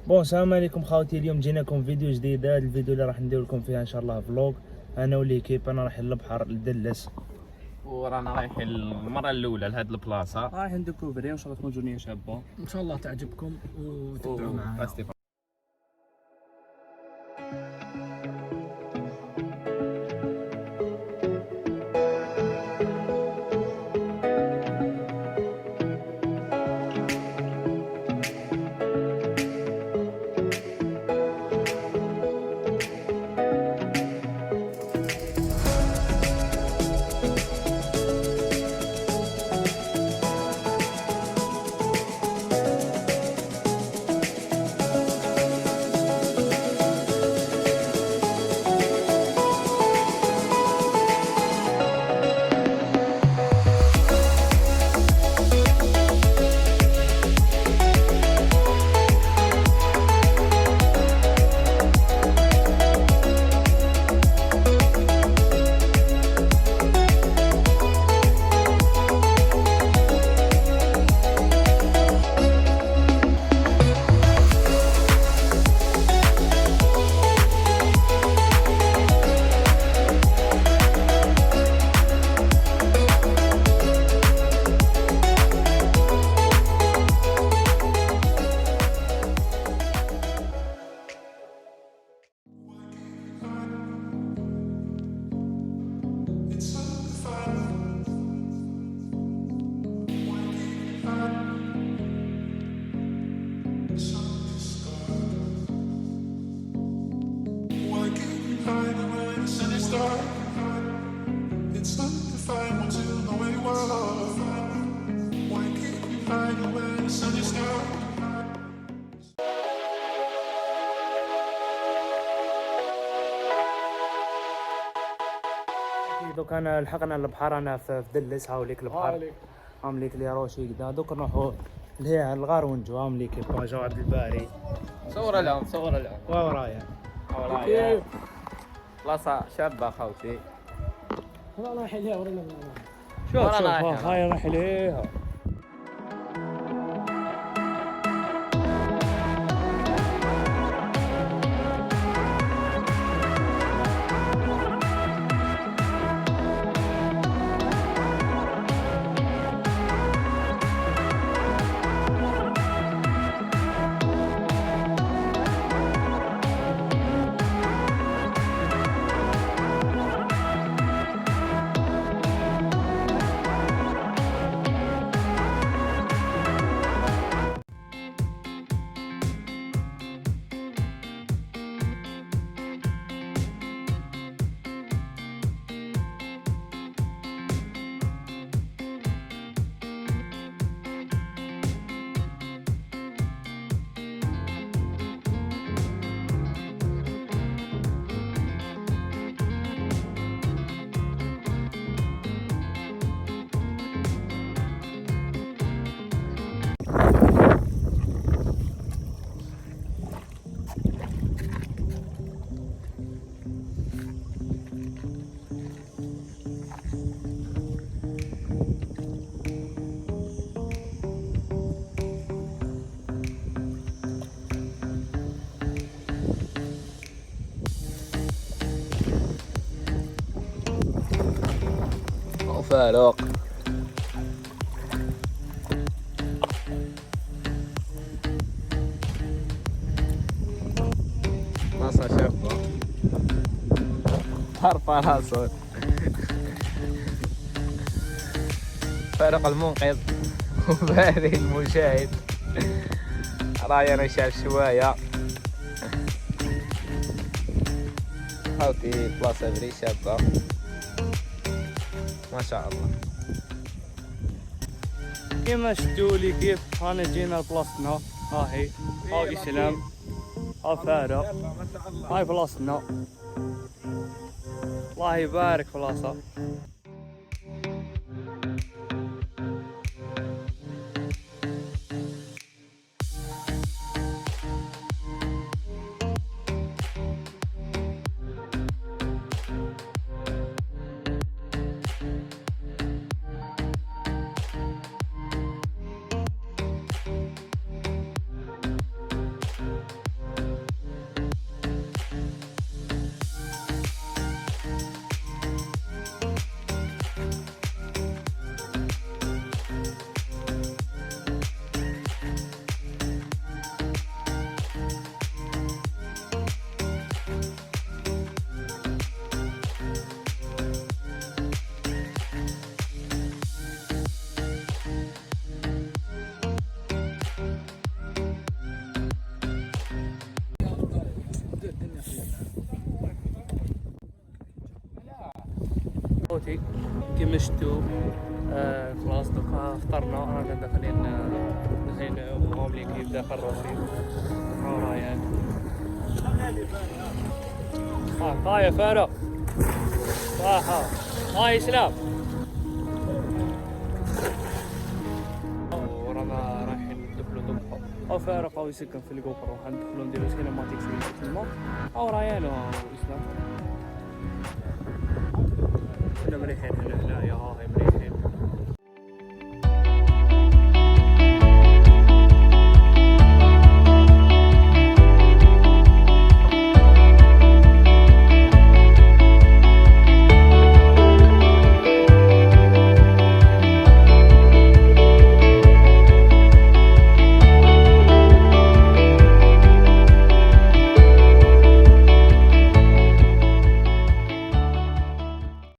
بون السلام عليكم خاوتي. اليوم جيناكم فيديو جديد. هذا الفيديو اللي راح ندير لكم فيها ان شاء الله فلوق انا وليكيب. انا رايحين للبحر لدلس، ورانا رايحين المره الاولى لهاد البلاصه، رايحين نديكوفري وان شاء الله تكون جونيه شابه، ان شاء الله تعجبكم وتبدعوا معنا. دوك انا لحقنا البحر. انا في دلس. هاوليك البحر، هاوليك لي روشي كدا. دوك نروحو لهيه الغار ونجو. هاوليك باجو عبد الباري. صور لهم ورايا بلاصه شابه خوتي. والله رايحين ليها ورينا. شوف هاي رايحين ليها. فاروق بلاصه شابه، عرفه راسه فاروق المنقذ وباري المشاهد. رايي انا شاف شويه خوتي. بلاصه بري شابه ما شاء الله. كيما شفتوا لي كيف رانا جينا لبلاصتنا. هاهي هاكي سلام، ها فارق، هاي بلاصتنا. الله يبارك بلاصه. خوتي كيما شفتوا خلاص دوكا فطرنا رانا داخلين نعومو ملي كيبدا الروسي ريان يا فارق هاي سلام ورانا رايحين ندخلو ذبحو او فارق او يسكن في الجوبر راح ندخلو نديرو سينماتيك في الماء او ريان واسلام كنا مريحين هنايا هاي مريحين